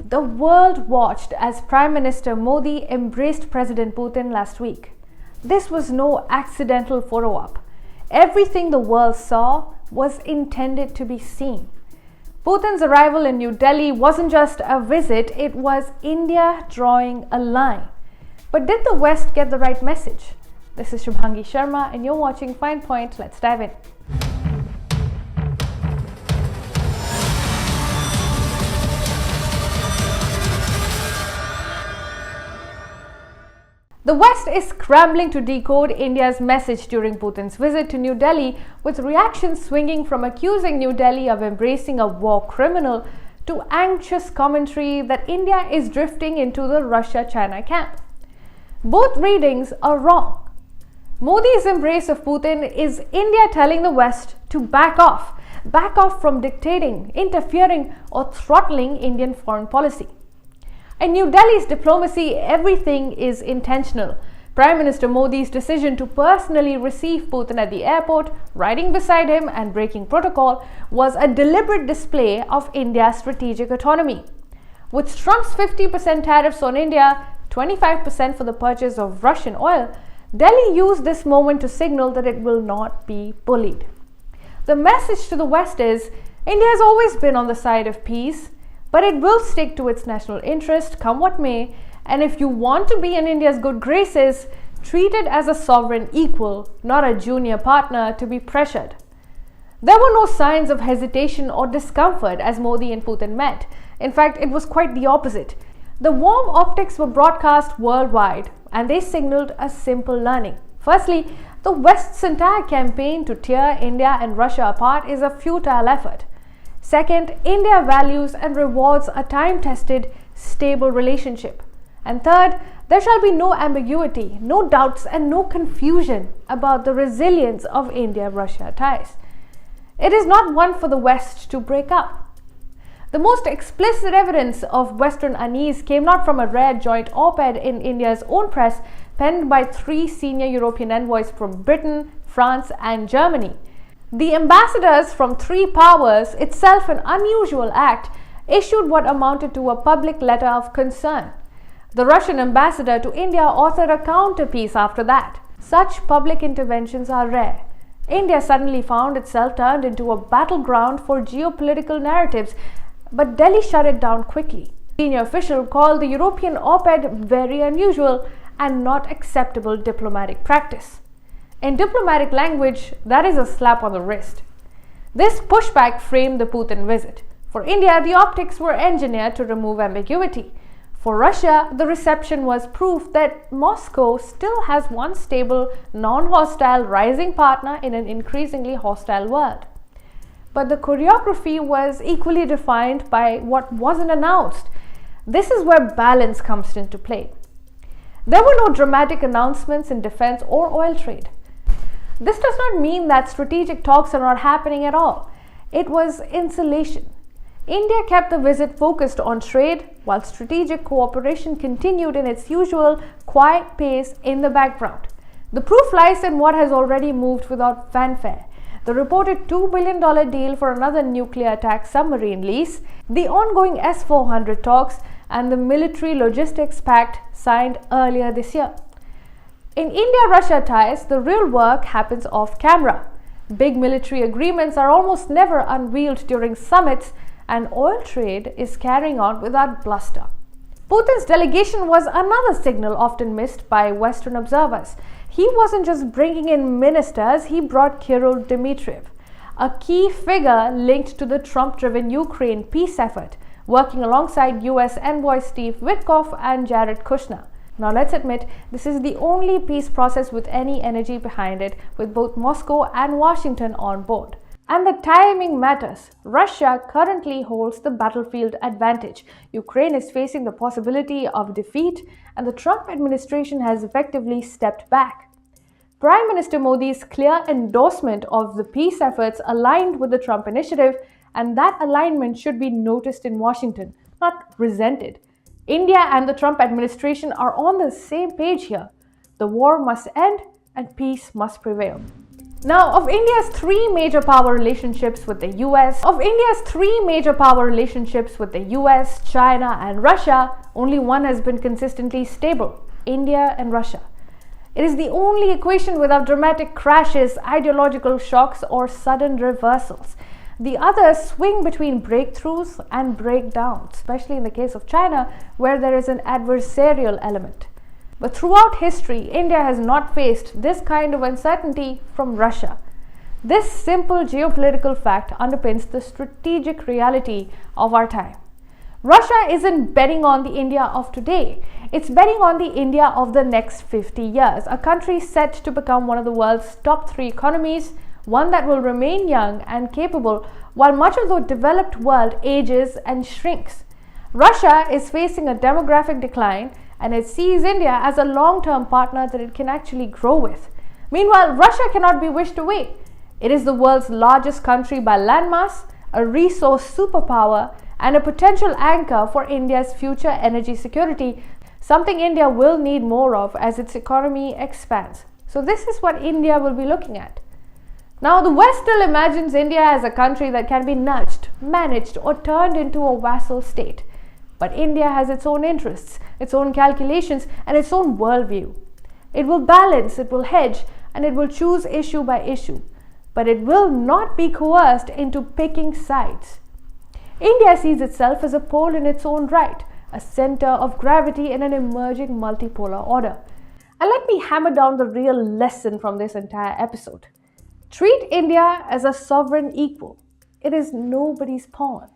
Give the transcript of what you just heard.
The world watched as Prime Minister Modi embraced President Putin last week. This was no accidental photo op. Everything the world saw was intended to be seen. Putin's arrival in New Delhi wasn't just a visit, it was India drawing a line. But did the West get the right message? This is Shubhangi Sharma and you're watching Finepoint. Let's dive in. The West is scrambling to decode India's message during Putin's visit to New Delhi, with reactions swinging from accusing New Delhi of embracing a war criminal to anxious commentary that India is drifting into the Russia-China camp. Both readings are wrong. Modi's embrace of Putin is India telling the West to back off from dictating, interfering, or throttling Indian foreign policy. In New Delhi's diplomacy, everything is intentional. Prime Minister Modi's decision to personally receive Putin at the airport, riding beside him and breaking protocol, was a deliberate display of India's strategic autonomy. With Trump's 50% tariffs on India, 25% for the purchase of Russian oil, Delhi used this moment to signal that it will not be bullied. The message to the West is, India has always been on the side of peace, but it will stick to its national interest, come what may, and if you want to be in India's good graces, treat it as a sovereign equal, not a junior partner to be pressured. There were no signs of hesitation or discomfort as Modi and Putin met. In fact, it was quite the opposite. The warm optics were broadcast worldwide, and they signaled a simple learning. Firstly, the West's entire campaign to tear India and Russia apart is a futile effort. Second, India values and rewards a time-tested, stable relationship. And third, there shall be no ambiguity, no doubts, and no confusion about the resilience of India-Russia ties. It is not one for the West to break up. The most explicit evidence of Western unease came not from a rare joint op-ed in India's own press penned by 3 senior European envoys from Britain, France, and Germany. The ambassadors from 3 powers, itself an unusual act, issued what amounted to a public letter of concern. The Russian ambassador to India authored a counterpiece after that. Such public interventions are rare. India suddenly found itself turned into a battleground for geopolitical narratives, but Delhi shut it down quickly. A senior official called the European op-ed very unusual and not acceptable diplomatic practice. In diplomatic language, that is a slap on the wrist. This pushback framed the Putin visit. For India, the optics were engineered to remove ambiguity. For Russia, the reception was proof that Moscow still has one stable, non-hostile rising partner in an increasingly hostile world. But the choreography was equally defined by what wasn't announced. This is where balance comes into play. There were no dramatic announcements in defense or oil trade. This does not mean that strategic talks are not happening at all. It was insulation. India kept the visit focused on trade, while strategic cooperation continued in its usual quiet pace in the background. The proof lies in what has already moved without fanfare. The reported $2 billion deal for another nuclear attack submarine lease, the ongoing S-400 talks, and the military logistics pact signed earlier this year. In India-Russia ties, the real work happens off-camera. Big military agreements are almost never unveiled during summits, and oil trade is carrying on without bluster. Putin's delegation was another signal often missed by Western observers. He wasn't just bringing in ministers, he brought Kirill Dmitriev, a key figure linked to the Trump-driven Ukraine peace effort, working alongside US envoy Steve Witkoff and Jared Kushner. Now let's admit, this is the only peace process with any energy behind it, with both Moscow and Washington on board. And the timing matters. Russia currently holds the battlefield advantage. Ukraine is facing the possibility of defeat, and the Trump administration has effectively stepped back. Prime Minister Modi's clear endorsement of the peace efforts aligned with the Trump initiative, and that alignment should be noticed in Washington, not resented. India and the Trump administration are on the same page here. The war must end and peace must prevail. Now, of India's three major power relationships with the US, China, and Russia, only one has been consistently stable: India and Russia. It is the only equation without dramatic crashes, ideological shocks, or sudden reversals. The others swing between breakthroughs and breakdowns, especially in the case of China, where there is an adversarial element. But throughout history, India has not faced this kind of uncertainty from Russia. This simple geopolitical fact underpins the strategic reality of our time. Russia isn't betting on the India of today. It's betting on the India of the next 50 years, a country set to become one of the world's top 3 economies, one that will remain young and capable while much of the developed world ages and shrinks. Russia is facing a demographic decline, and it sees India as a long-term partner that it can actually grow with. Meanwhile, Russia cannot be wished away. It is the world's largest country by landmass, a resource superpower, and a potential anchor for India's future energy security, something India will need more of as its economy expands. So this is what India will be looking at. Now, the West still imagines India as a country that can be nudged, managed, or turned into a vassal state. But India has its own interests, its own calculations, and its own worldview. It will balance, it will hedge, and it will choose issue by issue. But it will not be coerced into picking sides. India sees itself as a pole in its own right, a center of gravity in an emerging multipolar order. And let me hammer down the real lesson from this entire episode. Treat India as a sovereign equal. It is nobody's pawn.